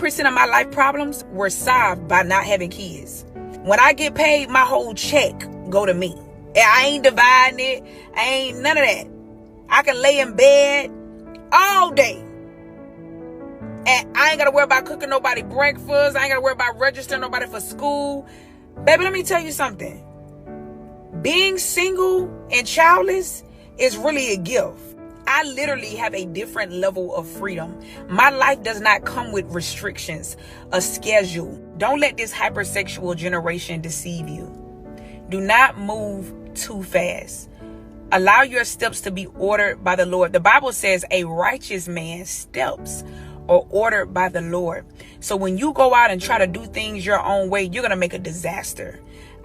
90% of my life problems were solved by not having kids. When I get paid, my whole check go to me. I ain't dividing it. I ain't none of that. I can lay in bed all day. And I ain't got to worry about cooking nobody breakfast. I ain't got to worry about registering nobody for school. Baby, let me tell you something. Being single and childless is really a gift. I literally have a different level of freedom. My life does not come with restrictions, a schedule. Don't let this hypersexual generation deceive you. Do not move too fast. Allow your steps to be ordered by the Lord. The Bible says a righteous man's steps are ordered by the Lord. So when you go out and try to do things your own way, you're going to make a disaster.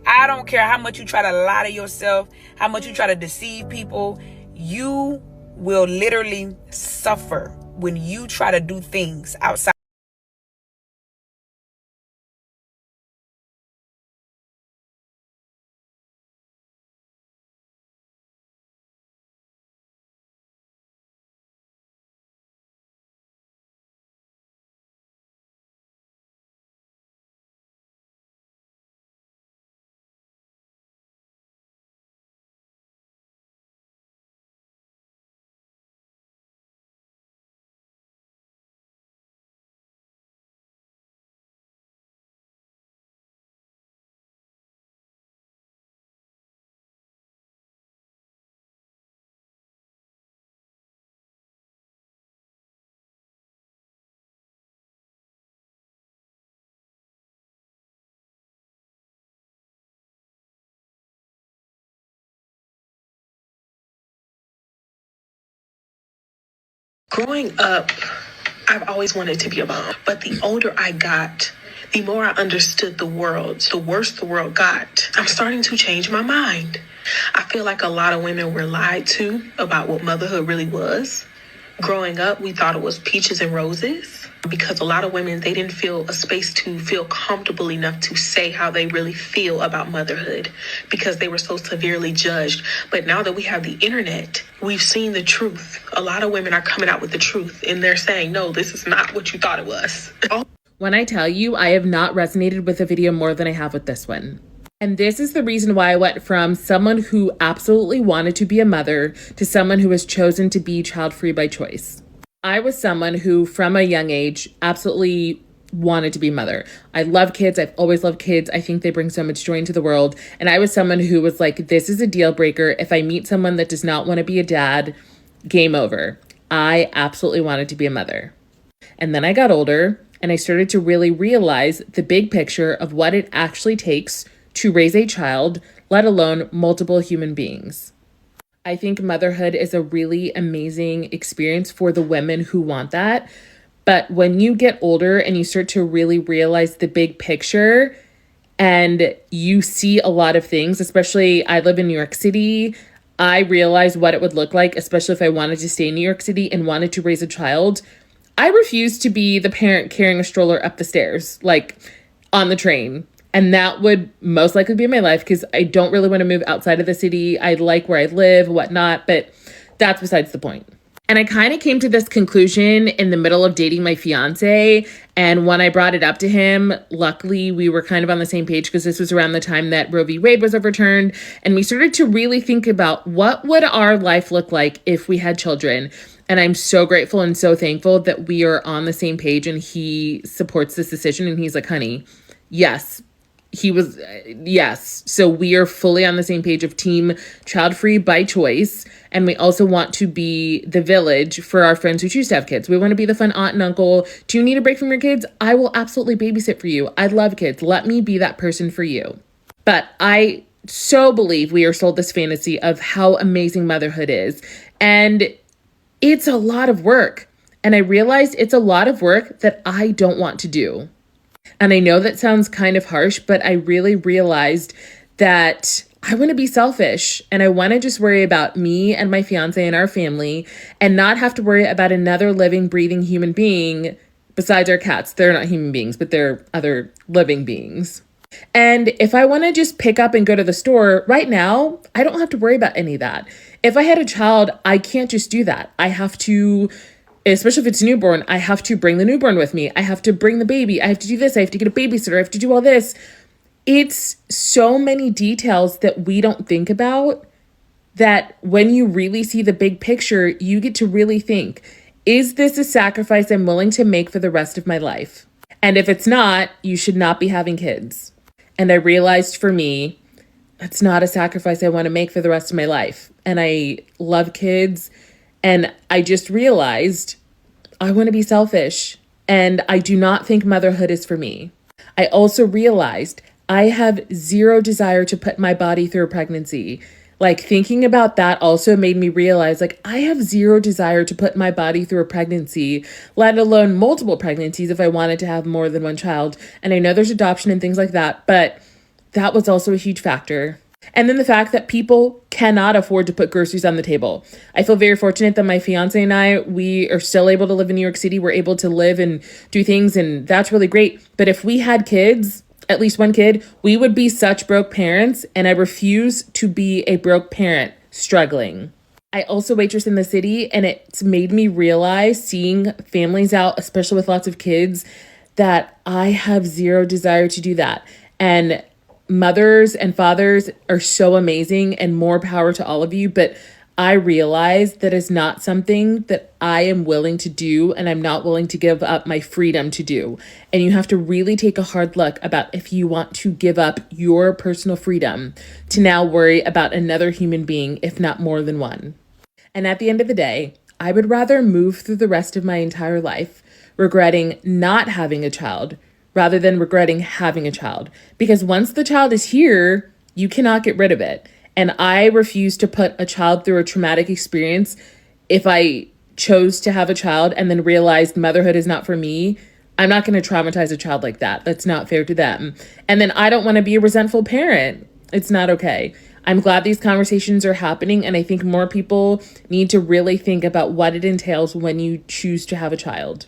I don't care how much you try to lie to yourself, how much you try to deceive people. You will literally suffer when you try to do things outside. Growing up, I've always wanted to be a mom, but the older I got, the more I understood the world, the worse the world got. I'm starting to change my mind. I feel like a lot of women were lied to about what motherhood really was. Growing up, we thought it was peaches and roses because a lot of women, they didn't feel a space to feel comfortable enough to say how they really feel about motherhood because they were so severely judged. But now that we have the internet, we've seen the truth. A lot of women are coming out with the truth and they're saying, no, this is not what you thought it was. When I tell you, I have not resonated with a video more than I have with this one. And this is the reason why I went from someone who absolutely wanted to be a mother to someone who has chosen to be child-free by choice. I was someone who, from a young age, absolutely wanted to be a mother. I love kids. I've always loved kids. I think they bring so much joy into the world. And I was someone who was like, this is a deal breaker. If I meet someone that does not want to be a dad, game over. I absolutely wanted to be a mother. And then I got older and I started to really realize the big picture of what it actually takes to raise a child, let alone multiple human beings. I think motherhood is a really amazing experience for the women who want that. But when you get older and you start to really realize the big picture and you see a lot of things, especially I live in New York City, I realized what it would look like, especially if I wanted to stay in New York City and wanted to raise a child. I refused to be the parent carrying a stroller up the stairs, like on the train. And that would most likely be my life because I don't really want to move outside of the city. I like where I live, whatnot, but that's besides the point. And I kind of came to this conclusion in the middle of dating my fiance. And when I brought it up to him, luckily we were kind of on the same page because this was around the time that Roe v. Wade was overturned. And we started to really think about what would our life look like if we had children. And I'm so grateful and so thankful that we are on the same page and he supports this decision. And he's like, honey, yes. Yes. So we are fully on the same page of team child-free by choice. And we also want to be the village for our friends who choose to have kids. We want to be the fun aunt and uncle. Do you need a break from your kids? I will absolutely babysit for you. I love kids. Let me be that person for you. But I so believe we are sold this fantasy of how amazing motherhood is. And it's a lot of work. And I realized it's a lot of work that I don't want to do. And I know that sounds kind of harsh, but I really realized that I want to be selfish and I want to just worry about me and my fiance and our family and not have to worry about another living, breathing human being besides our cats. They're not human beings, but they're other living beings. And if I want to just pick up and go to the store right now, I don't have to worry about any of that. If I had a child, I can't just do that. I have to especially if it's newborn, I have to bring the newborn with me. I have to bring the baby. I have to do this. I have to get a babysitter. I have to do all this. It's so many details that we don't think about, that when you really see the big picture, you get to really think, is this a sacrifice I'm willing to make for the rest of my life? And if it's not, you should not be having kids. And I realized for me, that's not a sacrifice I want to make for the rest of my life. And I love kids. And I just realized I want to be selfish. And I do not think motherhood is for me. I also realized I have zero desire to put my body through a pregnancy. Like, thinking about that also made me realize, like, I have zero desire to put my body through a pregnancy, let alone multiple pregnancies if I wanted to have more than one child. And I know there's adoption and things like that, but that was also a huge factor. And then the fact that people cannot afford to put groceries on the table. I feel very fortunate that my fiance and I, we are still able to live in New York City. We're able to live and do things, and that's really great. But if we had kids, at least one kid, we would be such broke parents, and I refuse to be a broke parent struggling. I also waitress in the city, and it's made me realize, seeing families out, especially with lots of kids, that I have zero desire to do that. And mothers and fathers are so amazing, and more power to all of you, but I realize that is not something that I am willing to do, and I'm not willing to give up my freedom to do. And you have to really take a hard look about if you want to give up your personal freedom to now worry about another human being, if not more than one. And at the end of the day, I would rather move through the rest of my entire life regretting not having a child rather than regretting having a child. Because once the child is here, you cannot get rid of it. And I refuse to put a child through a traumatic experience. If I chose to have a child and then realized motherhood is not for me, I'm not going to traumatize a child like that. That's not fair to them. And then I don't want to be a resentful parent. It's not okay. I'm glad these conversations are happening, and I think more people need to really think about what it entails when you choose to have a child.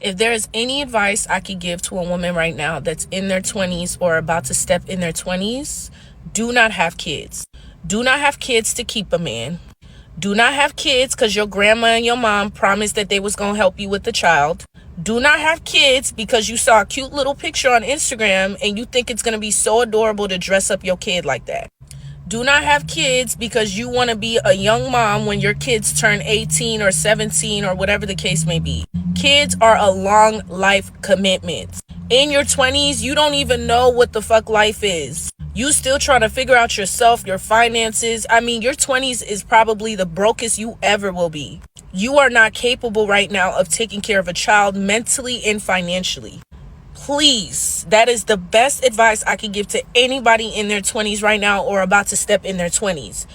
If there is any advice I could give to a woman right now that's in their 20s or about to step in their 20s, do not have kids. Do not have kids to keep a man. Do not have kids because your grandma and your mom promised that they was going to help you with the child. Do not have kids because you saw a cute little picture on Instagram and you think it's going to be so adorable to dress up your kid like that. Do not have kids because you want to be a young mom when your kids turn 18 or 17 or whatever the case may be. Kids are a long life commitment. In your 20s, you don't even know what the fuck life is. You still trying to figure out yourself, your finances. I mean, your 20s is probably the brokest you ever will be. You are not capable right now of taking care of a child mentally and financially. Please, that is the best advice I can give to anybody in their 20s right now or about to step in their 20s.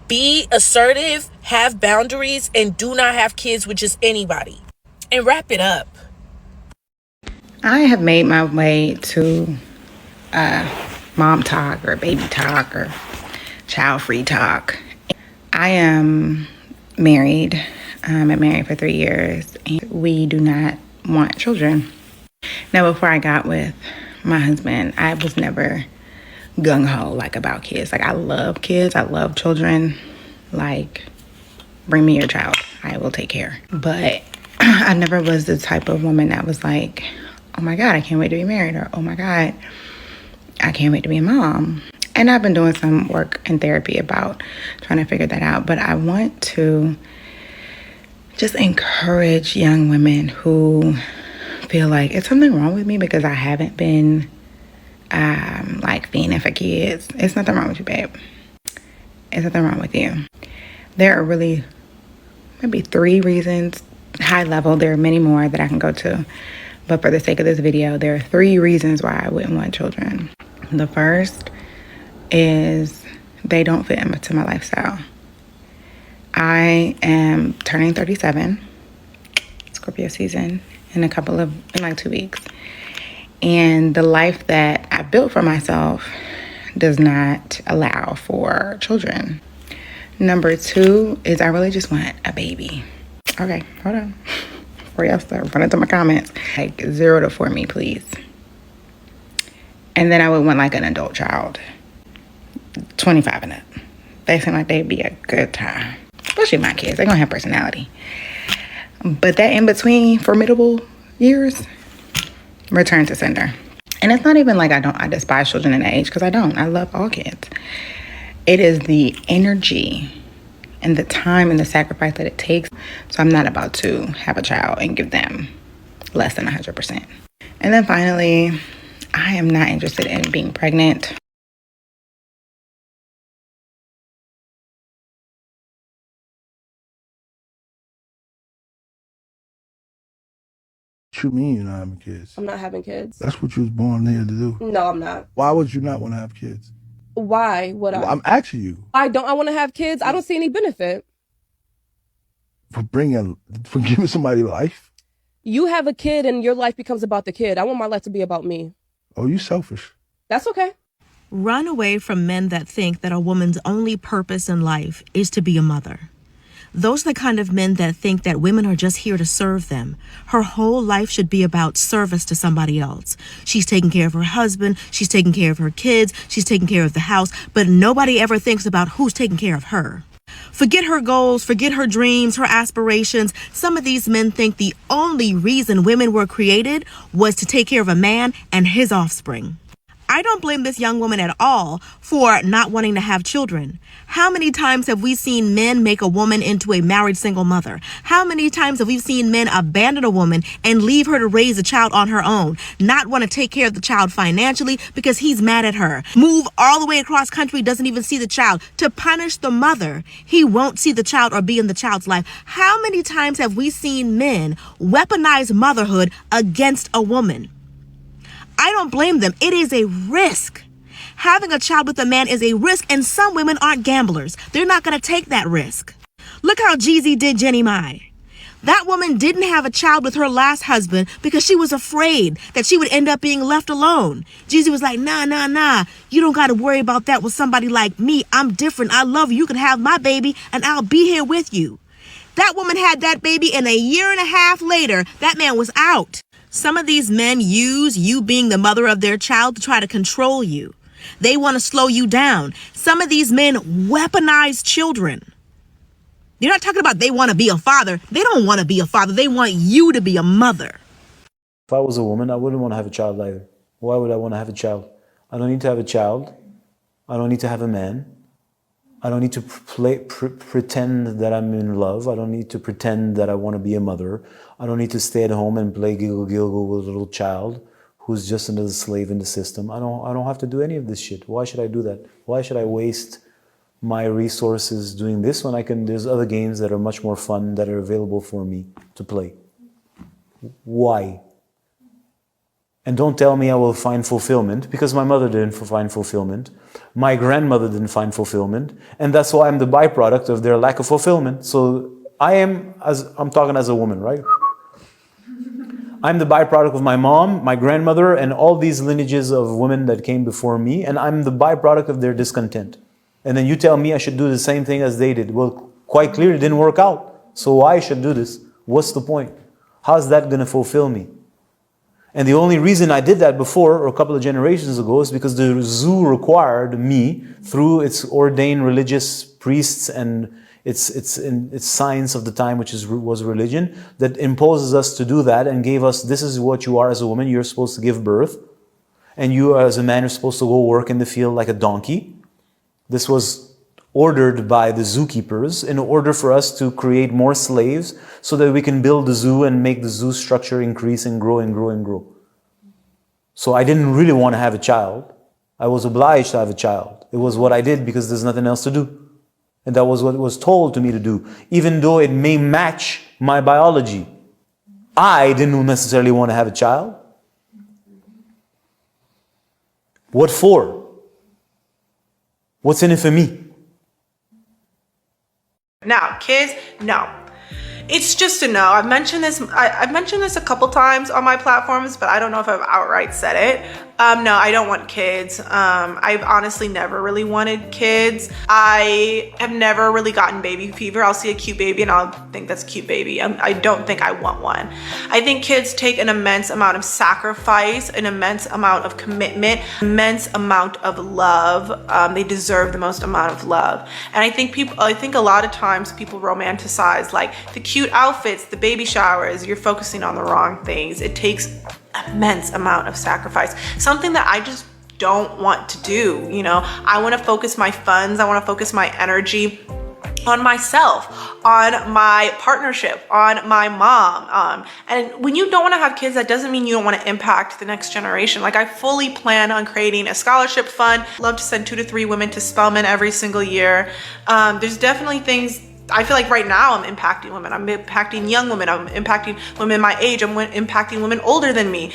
Be assertive, have boundaries, and do not have kids with just anybody. And wrap it up. I have made my way to mom talk or baby talk or child-free talk. I am married. I've been married for 3 years, and we do not want children. Now, before I got with my husband, I was never gung-ho like about kids. Like, I love kids. I love children. Like, bring me your child. I will take care. But I never was the type of woman that was like, oh my God, I can't wait to be married, or oh my God, I can't wait to be a mom. And I've been doing some work in therapy about trying to figure that out. But I want to just encourage young women who feel like it's something wrong with me because I haven't been like fiending for kids. It's nothing wrong with you, babe. It's nothing wrong with you. There are really maybe 3 reasons, high level. There are many more that I can go to. But for the sake of this video, there are 3 reasons why I wouldn't want children. The first is they don't fit into my lifestyle. I am turning 37, Scorpio season, in like 2 weeks. And the life that I built for myself does not allow for children. Number 2 is I really just want a baby. Okay, hold on. Before y'all start running through my comments. Like 0 to 4 me, please. And then I would want like an adult child. 25 and up. They seem like they'd be a good time. Especially my kids. They're gonna have personality. But that in between formidable years, return to sender. And it's not even like I despise children in that age, because I don't. I love all kids. It is the energy and the time and the sacrifice that it takes. So I'm not about to have a child and give them less than 100%. And then finally, I am not interested in being pregnant. What you mean you're not having kids? I'm not having kids. That's what you was born here to do. No, I'm not. Why would you not want to have kids? Why would Well, I? I'm asking you Why don't I want to have kids? I don't see any benefit. for giving somebody life. You have a kid and your life becomes about the kid. I want my life to be about me. Oh, you selfish. That's okay. Run away from men that think that a woman's only purpose in life is to be a mother. Those are the kind of men that think that women are just here to serve them. Her whole life should be about service to somebody else. She's taking care of her husband, she's taking care of her kids, she's taking care of the house, but nobody ever thinks about who's taking care of her. Forget her goals, forget her dreams, her aspirations. Some of these men think the only reason women were created was to take care of a man and his offspring. I don't blame this young woman at all for not wanting to have children. How many times have we seen men make a woman into a married single mother? How many times have we seen men abandon a woman and leave her to raise a child on her own, not want to take care of the child financially because he's mad at her? Move all the way across country, doesn't even see the child. To punish the mother, he won't see the child or be in the child's life. How many times have we seen men weaponize motherhood against a woman? I don't blame them. It is a risk. Having a child with a man is a risk, and some women aren't gamblers. They're not going to take that risk. Look how Jeezy did Jenny Mai. That woman didn't have a child with her last husband because she was afraid that she would end up being left alone. Jeezy was like, nah. You don't got to worry about that with somebody like me. I'm different. I love you. You can have my baby, and I'll be here with you. That woman had that baby, and a year and a half later, that man was out. Some of these men use you being the mother of their child to try to control you. They want to slow you down. Some of these men weaponize children. You're not talking about they want to be a father. They don't want to be a father. They want you to be a mother. If I was a woman, I wouldn't want to have a child either. Why would I want to have a child? I don't need to have a child. I don't need to have a man. I don't need to pretend that I'm in love. I don't need to pretend that I want to be a mother. I don't need to stay at home and play giggle with a little child who's just another slave in the system. I don't have to do any of this shit. Why should I do that? Why should I waste my resources doing this when there's other games that are much more fun that are available for me to play? Why? And don't tell me I will find fulfillment, because my mother didn't find fulfillment. My grandmother didn't find fulfillment. And that's why I'm the byproduct of their lack of fulfillment. So I'm talking as a woman, right? I'm the byproduct of my mom, my grandmother, and all these lineages of women that came before me. And I'm the byproduct of their discontent. And then you tell me I should do the same thing as they did. Well, quite clearly it didn't work out. So why should I do this? What's the point? How's that going to fulfill me? And the only reason I did that before, or a couple of generations ago, is because the zoo required me, through its ordained religious priests and its science of the time, which was religion, that imposes us to do that and gave us, this is what you are as a woman, you're supposed to give birth. And you as a man are supposed to go work in the field like a donkey. This was ordered by the zookeepers in order for us to create more slaves so that we can build the zoo and make the zoo structure increase and grow and grow and grow. So I didn't really want to have a child. I was obliged to have a child. It was what I did because there's nothing else to do. And that was what was told to me to do, even though it may match my biology. I didn't necessarily want to have a child. What for? What's in it for me? Now, kids, no. It's just a no. I've mentioned this a couple times on my platforms, but I don't know if I've outright said it. No, I don't want kids. I've honestly never really wanted kids. I have never really gotten baby fever. I'll see a cute baby and I'll think that's a cute baby. I don't think I want one. I think kids take an immense amount of sacrifice, an immense amount of commitment, immense amount of love. They deserve the most amount of love. And I think a lot of times people romanticize like the cute outfits, the baby showers. You're focusing on the wrong things. It takes immense amount of sacrifice, something that I just don't want to do. You know, I want to focus my funds, I want to focus my energy on myself, on my partnership, on my mom. And when you don't want to have kids, that doesn't mean you don't want to impact the next generation. Like, I fully plan on creating a scholarship fund. Love to send 2 to 3 women to Spelman every single year. There's definitely things. I feel like right now I'm impacting women. I'm impacting young women. I'm impacting women my age. I'm impacting women older than me.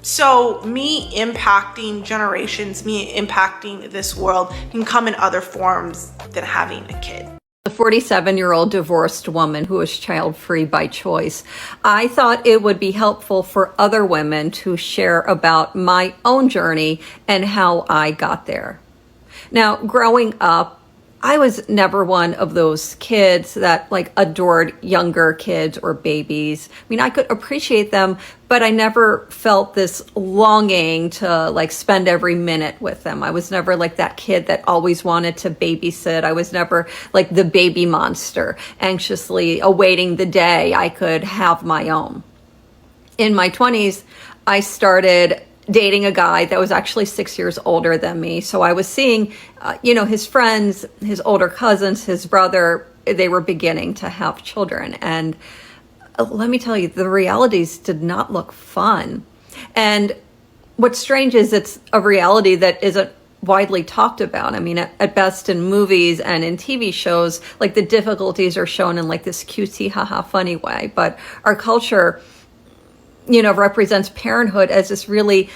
So me impacting generations, me impacting this world can come in other forms than having a kid. A 47-year-old divorced woman who is child-free by choice. I thought it would be helpful for other women to share about my own journey and how I got there. Now, growing up, I was never one of those kids that like adored younger kids or babies. I mean, I could appreciate them, but I never felt this longing to like spend every minute with them. I was never like that kid that always wanted to babysit. I was never like the baby monster, anxiously awaiting the day I could have my own. In my 20s, I started dating a guy that was actually 6 years older than me. So I was seeing, his friends, his older cousins, his brother, they were beginning to have children. And let me tell you, the realities did not look fun. And what's strange is it's a reality that isn't widely talked about. I mean, at best in movies and in TV shows, like the difficulties are shown in like this cutesy, haha, funny way. But our culture, represents parenthood as this really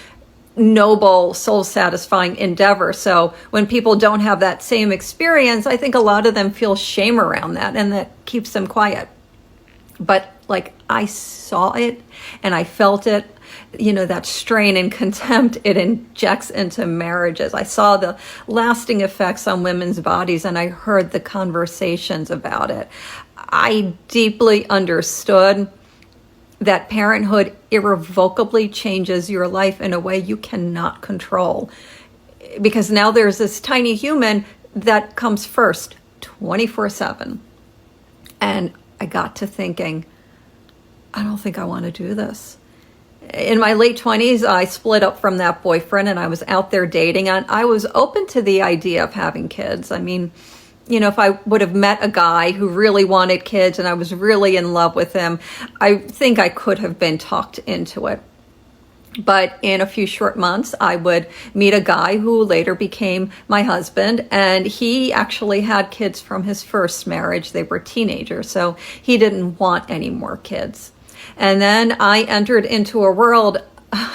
noble, soul-satisfying endeavor. So when people don't have that same experience, I think a lot of them feel shame around that, and that keeps them quiet. But like, I saw it and I felt it, that strain and contempt it injects into marriages. I saw the lasting effects on women's bodies, and I heard the conversations about it. I deeply understood that parenthood irrevocably changes your life in a way you cannot control. Because now there's this tiny human that comes first 24/7. And I got to thinking, I don't think I want to do this. In my late 20s, I split up from that boyfriend and I was out there dating, and I was open to the idea of having kids. I mean, if I would have met a guy who really wanted kids and I was really in love with him, I think I could have been talked into it. But in a few short months, I would meet a guy who later became my husband, and he actually had kids from his first marriage. They were teenagers, so he didn't want any more kids. And then I entered into a world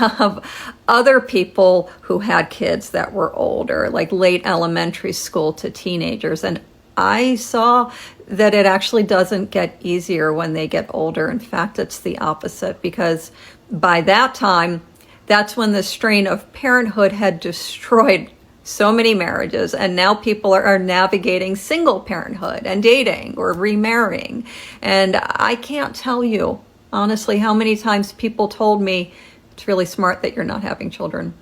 of other people who had kids that were older, like late elementary school to teenagers. And I saw that it actually doesn't get easier when they get older. In fact, it's the opposite, because by that time, that's when the strain of parenthood had destroyed so many marriages. And now people are navigating single parenthood and dating or remarrying. And I can't tell you, honestly, how many times people told me, it's really smart that you're not having children.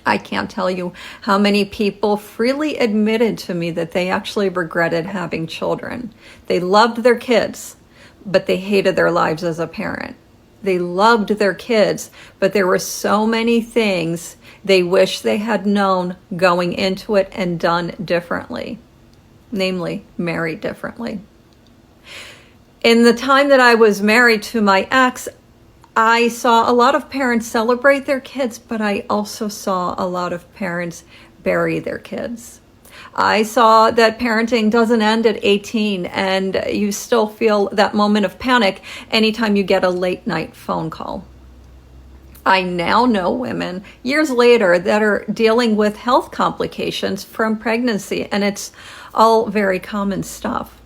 I can't tell you how many people freely admitted to me that they actually regretted having children. They loved their kids, but they hated their lives as a parent. They loved their kids, but there were so many things they wish they had known going into it and done differently, namely married differently. In the time that I was married to my ex, I saw a lot of parents celebrate their kids, but I also saw a lot of parents bury their kids. I saw that parenting doesn't end at 18, and you still feel that moment of panic anytime you get a late night phone call. I now know women years later that are dealing with health complications from pregnancy, and it's all very common stuff.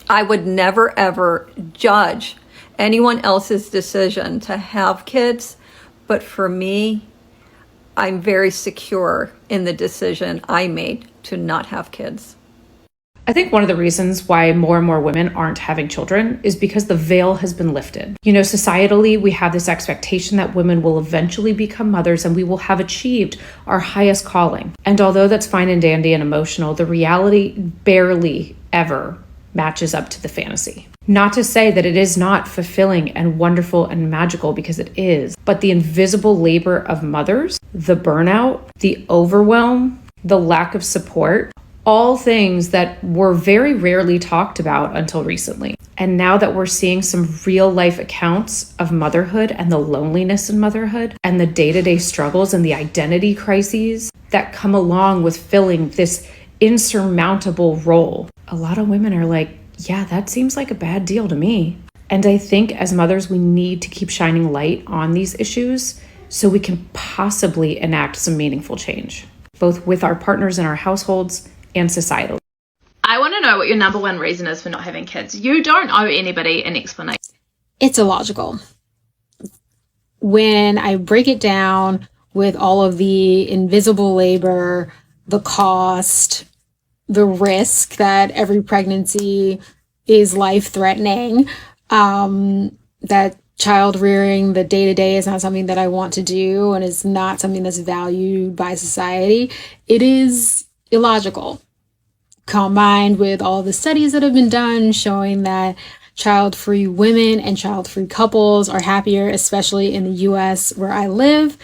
I would never ever judge anyone else's decision to have kids, But for me, I'm very secure in the decision I made to not have kids. I think one of the reasons why more and more women aren't having children is because the veil has been lifted. You know, societally, we have this expectation that women will eventually become mothers and we will have achieved our highest calling. And although that's fine and dandy and emotional, the reality barely ever matches up to the fantasy. Not to say that it is not fulfilling and wonderful and magical, because it is, but the invisible labor of mothers, the burnout, the overwhelm, the lack of support, all things that were very rarely talked about until recently. And now that we're seeing some real life accounts of motherhood and the loneliness in motherhood and the day-to-day struggles and the identity crises that come along with filling this insurmountable role, a lot of women are like, yeah, that seems like a bad deal to me. And I think as mothers, we need to keep shining light on these issues so we can possibly enact some meaningful change, both with our partners in our households and societally. I want to know what your number one reason is for not having kids. You don't owe anybody an explanation. It's illogical. When I break it down with all of the invisible labor, the cost, the risk that every pregnancy is life-threatening, that child rearing, the day-to-day is not something that I want to do and is not something that's valued by society, it is illogical. Combined with all the studies that have been done showing that child-free women and child-free couples are happier, especially in the US where I live,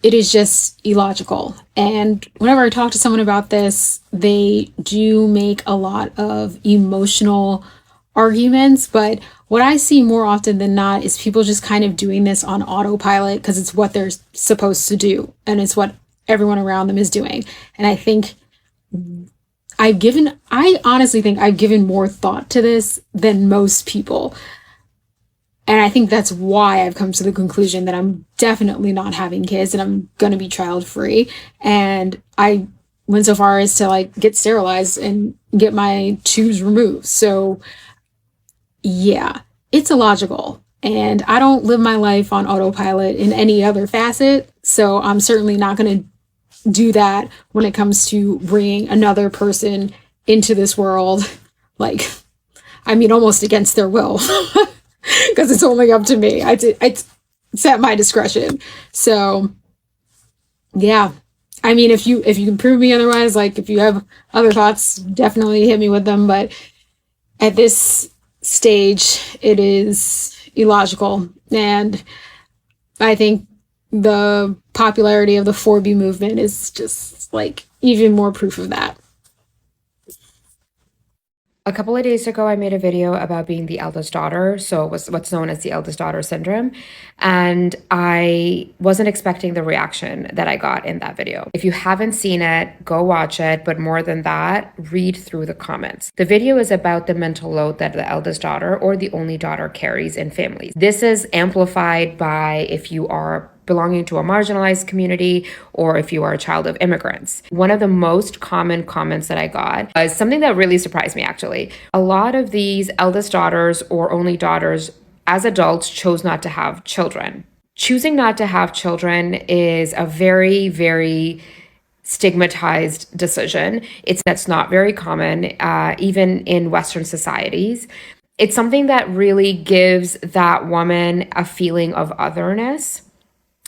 it is just illogical. And whenever I talk to someone about this, they do make a lot of emotional arguments, but what I see more often than not is people just kind of doing this on autopilot because it's what they're supposed to do and it's what everyone around them is doing. And I think I honestly think I've given more thought to this than most people. And I think that's why I've come to the conclusion that I'm definitely not having kids and I'm going to be child free. And I went so far as to like get sterilized and get my tubes removed. So yeah, it's illogical. And I don't live my life on autopilot in any other facet. So I'm certainly not going to do that when it comes to bringing another person into this world, like, I mean, almost against their will, because it's only up to me. It's at my discretion. So, yeah, I mean, if you can prove me otherwise, like, if you have other thoughts, definitely hit me with them. But at this stage, it is illogical, and I think the popularity of the 4B movement is just like even more proof of that. A couple of days ago, I made a video about being the eldest daughter, so what's known as the eldest daughter syndrome, and I wasn't expecting the reaction that I got in that video. If you haven't seen it, go watch it, but more than that, read through the comments. The video is about the mental load that the eldest daughter or the only daughter carries in families. This is amplified by if you are belonging to a marginalized community or if you are a child of immigrants. One of the most common comments that I got was something that really surprised me, actually. A lot of these eldest daughters or only daughters as adults chose not to have children. Choosing not to have children is a very, very stigmatized decision. That's not very common, even in Western societies. It's something that really gives that woman a feeling of otherness.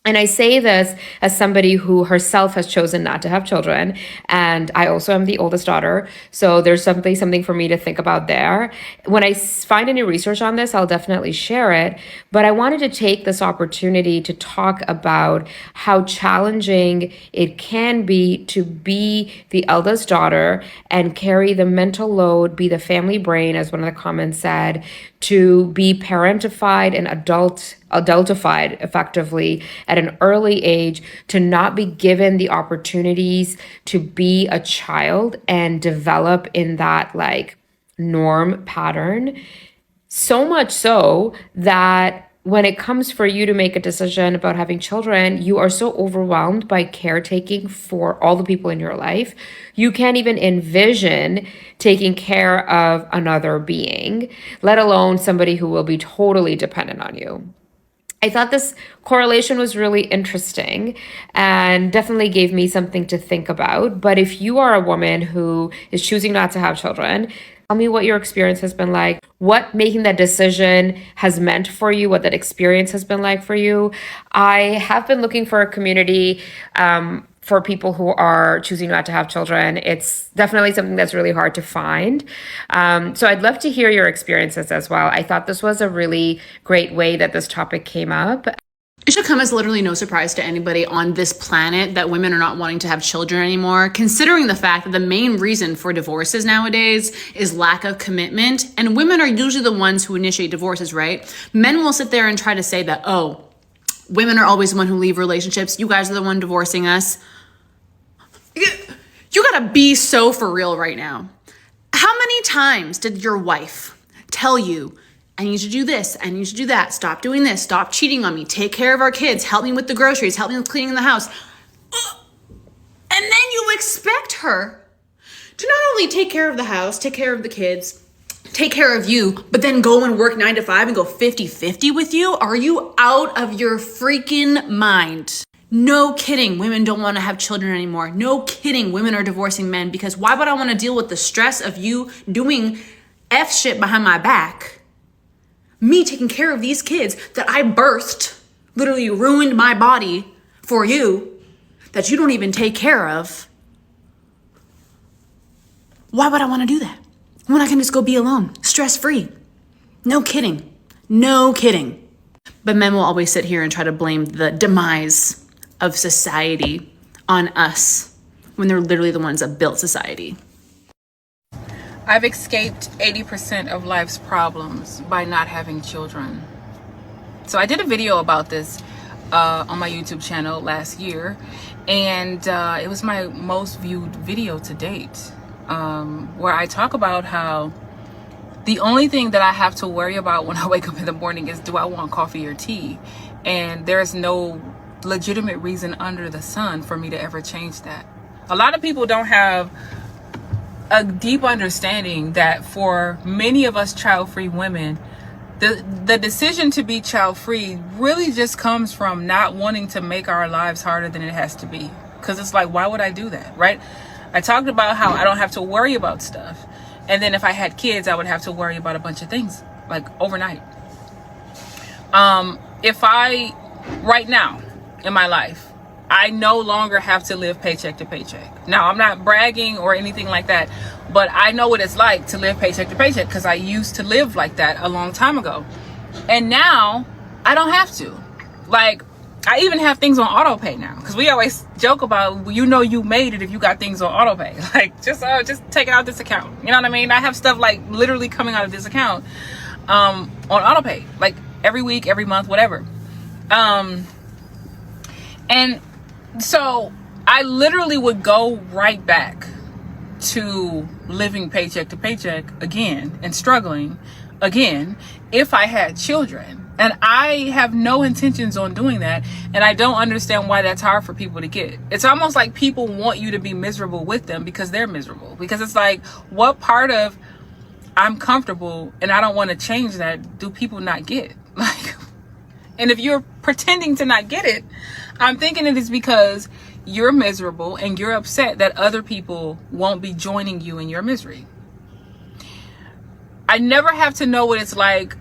And I say this as somebody who herself has chosen not to have children. And I also am the oldest daughter. So there's something for me to think about there. When I find any research on this, I'll definitely share it. But I wanted to take this opportunity to talk about how challenging it can be to be the eldest daughter and carry the mental load, be the family brain, as one of the comments said, to be parentified and adultified effectively at an early age, to not be given the opportunities to be a child and develop in that like norm pattern. So much so that when it comes for you to make a decision about having children, you are so overwhelmed by caretaking for all the people in your life. You can't even envision taking care of another being, let alone somebody who will be totally dependent on you. I thought this correlation was really interesting and definitely gave me something to think about. But if you are a woman who is choosing not to have children, tell me what your experience has been like, what making that decision has meant for you, what that experience has been like for you. I have been looking for a community for people who are choosing not to have children. It's definitely something that's really hard to find. So I'd love to hear your experiences as well. I thought this was a really great way that this topic came up. It should come as literally no surprise to anybody on this planet that women are not wanting to have children anymore, considering the fact that the main reason for divorces nowadays is lack of commitment. And women are usually the ones who initiate divorces, right? Men will sit there and try to say that, oh, women are always the one who leave relationships. You guys are the one divorcing us. You gotta be so for real right now. How many times did your wife tell you, I need you to do this, I need you to do that, stop doing this, stop cheating on me, take care of our kids, help me with the groceries, help me with cleaning the house. And then you expect her to not only take care of the house, take care of the kids, take care of you, but then go and work 9 to 5 and go 50-50 with you? Are you out of your freaking mind? No kidding, women don't want to have children anymore. No kidding, women are divorcing men, because why would I want to deal with the stress of you doing F shit behind my back? Me taking care of these kids that I birthed, literally ruined my body for you, that you don't even take care of. Why would I want to do that when I can just go be alone, stress-free? No kidding. No kidding. But men will always sit here and try to blame the demise of society on us when they're literally the ones that built society. I've escaped 80% of life's problems by not having children. So I did a video about this on my YouTube channel last year, and it was my most viewed video to date, where I talk about how the only thing that I have to worry about when I wake up in the morning is, do I want coffee or tea? And there's no legitimate reason under the sun for me to ever change that. A lot of people don't have a deep understanding that for many of us child-free women, the decision to be child-free really just comes from not wanting to make our lives harder than it has to be. Because it's like, why would I do that, right? I talked about how I don't have to worry about stuff. And then if I had kids, I would have to worry about a bunch of things, like overnight. If I, right now in my life, I no longer have to live paycheck to paycheck. Now, I'm not bragging or anything like that, but I know what it's like to live paycheck to paycheck because I used to live like that a long time ago. And now I don't have to. Like, I even have things on auto pay now, because we always joke about, you know, you made it if you got things on auto pay. Like, just take it out of this account. You know what I mean? I have stuff like literally coming out of this account on auto pay, like every week, every month, whatever. And so I literally would go right back to living paycheck to paycheck again and struggling again if I had children. And I have no intentions on doing that. And I don't understand why that's hard for people to get. It's almost like people want you to be miserable with them because they're miserable. Because it's like, what part of I'm comfortable and I don't want to change that do people not get? Like, and if you're pretending to not get it, I'm thinking it is because you're miserable and you're upset that other people won't be joining you in your misery. I never have to know what it's like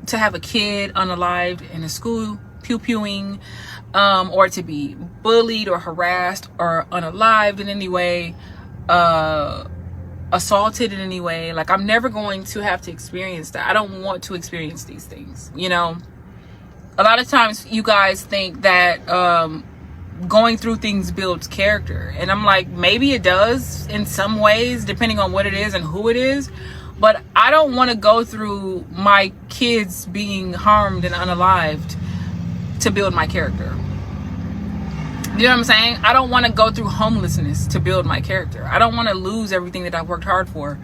to have a kid unalived in a school, pew-pewing, or to be bullied or harassed or unalived in any way, assaulted in any way. Like, I'm never going to have to experience that. I don't want to experience these things, you know? A lot of times you guys think that going through things builds character. And I'm like, maybe it does in some ways, depending on what it is and who it is. But I don't want to go through my kids being harmed and unalived to build my character. You know what I'm saying? I don't want to go through homelessness to build my character. I don't want to lose everything that I've worked hard for.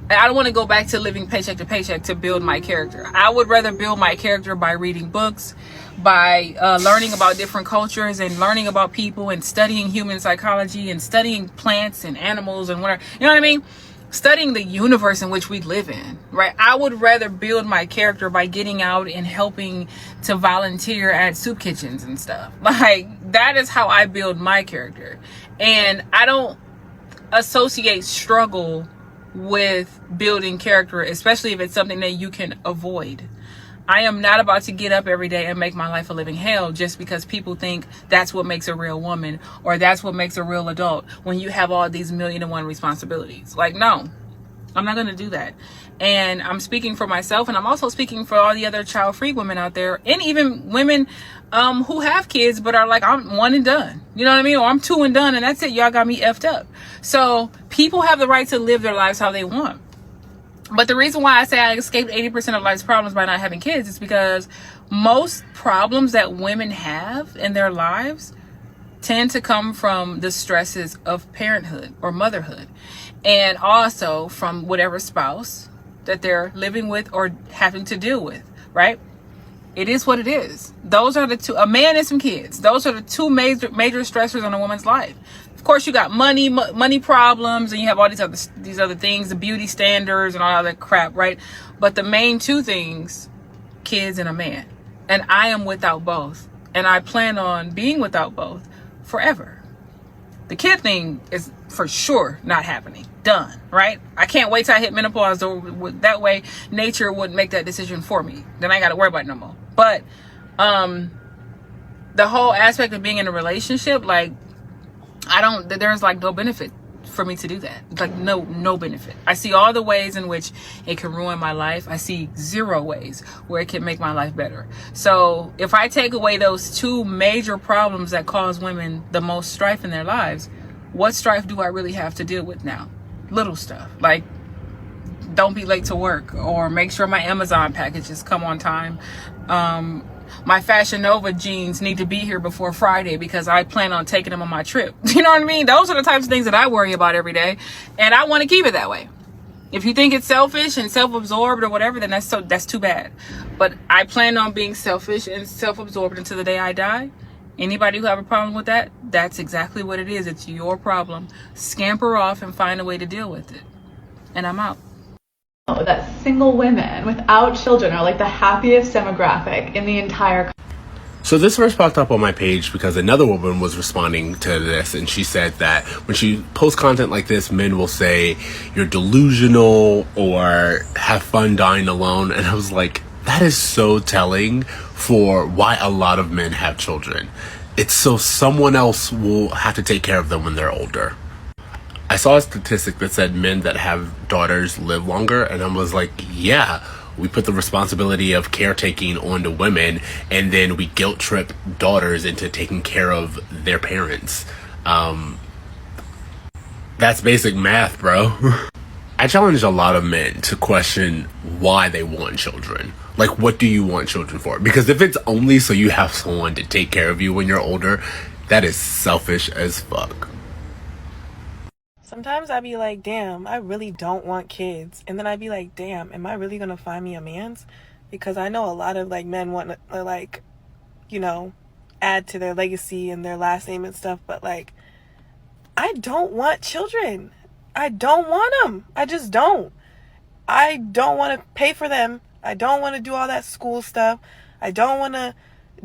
I don't want to go back to living paycheck to paycheck to build my character. I would rather build my character by reading books, by learning about different cultures and learning about people and studying human psychology and studying plants and animals and whatever. You know what I mean? studying the universe in which we live in, right? I would rather build my character by getting out and helping to volunteer at soup kitchens and stuff. Like, that is how I build my character. And I don't associate struggle with building character, especially if it's something that you can avoid. I am not about to get up every day and make my life a living hell just because people think that's what makes a real woman or that's what makes a real adult when you have all these 1,000,001 responsibilities. Like, no, I'm not going to do that. And I'm speaking for myself, and I'm also speaking for all the other child-free women out there, and even women who have kids but are like, I'm one and done. You know what I mean? Or I'm two and done, and that's it. Y'all got me effed up. So people have the right to live their lives how they want. But the reason why I say I escaped 80% of life's problems by not having kids is because most problems that women have in their lives tend to come from the stresses of parenthood or motherhood, and also from whatever spouse that they're living with or having to deal with, right? It is what it is. Those are the two, a man and some kids. Those are the two major stressors on a woman's life. Of course, you got money problems, and you have all these other things, the beauty standards and all that crap, right? But the main two things, kids and a man. And I am without both. And I plan on being without both forever. The kid thing is for sure not happening. Done, right? I can't wait till I hit menopause. That way, nature would make that decision for me. Then I ain't got to worry about it no more. But the whole aspect of being in a relationship, like, there's like no benefit for me to do that. Like no benefit. I see all the ways in which it can ruin my life. I see 0 ways where it can make my life better. So if I take away those two major problems that cause women the most strife in their lives, what strife do I really have to deal with now? Little stuff like don't be late to work, or make sure my Amazon packages come on time. My Fashion Nova jeans need to be here before Friday because I plan on taking them on my trip. You know what I mean? Those are the types of things that I worry about every day, and I want to keep it that way. If you think it's selfish and self-absorbed or whatever, then that's too bad. But I plan on being selfish and self-absorbed until the day I die. Anybody who have a problem with that, that's exactly what it is. It's your problem. Scamper off and find a way to deal with it. And I'm out. That single women without children are like the happiest demographic in the entire. So this first popped up on my page because another woman was responding to this, and she said that when she posts content like this, men will say you're delusional or have fun dying alone. And I was like, that is so telling for why a lot of men have children. It's so someone else will have to take care of them when they're older. I saw a statistic that said men that have daughters live longer, and I was like, yeah, we put the responsibility of caretaking onto women, and then we guilt trip daughters into taking care of their parents. That's basic math, bro. I challenge a lot of men to question why they want children. Like, what do you want children for? Because if it's only so you have someone to take care of you when you're older, that is selfish as fuck. Sometimes I'd be like, damn, I really don't want kids. And then I'd be like, damn, am I really going to find me a man's? Because I know a lot of like men want to like, you know, add to their legacy and their last name and stuff. But like, I don't want children. I don't want them. I just don't. I don't want to pay for them. I don't want to do all that school stuff. I don't want to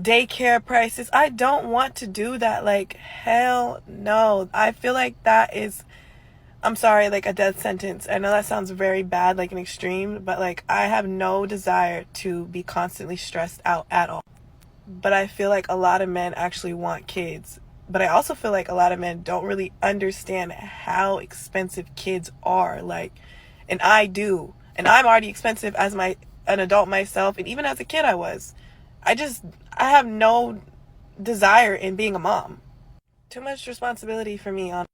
daycare prices. I don't want to do that. Like, hell no. I feel like that is, I'm sorry, like a death sentence. I know that sounds very bad, like an extreme, but like I have no desire to be constantly stressed out at all. But I feel like a lot of men actually want kids. But I also feel like a lot of men don't really understand how expensive kids are. Like, and I do. And I'm already expensive as an adult myself. And even as a kid I was. I have no desire in being a mom. Too much responsibility for me, honestly.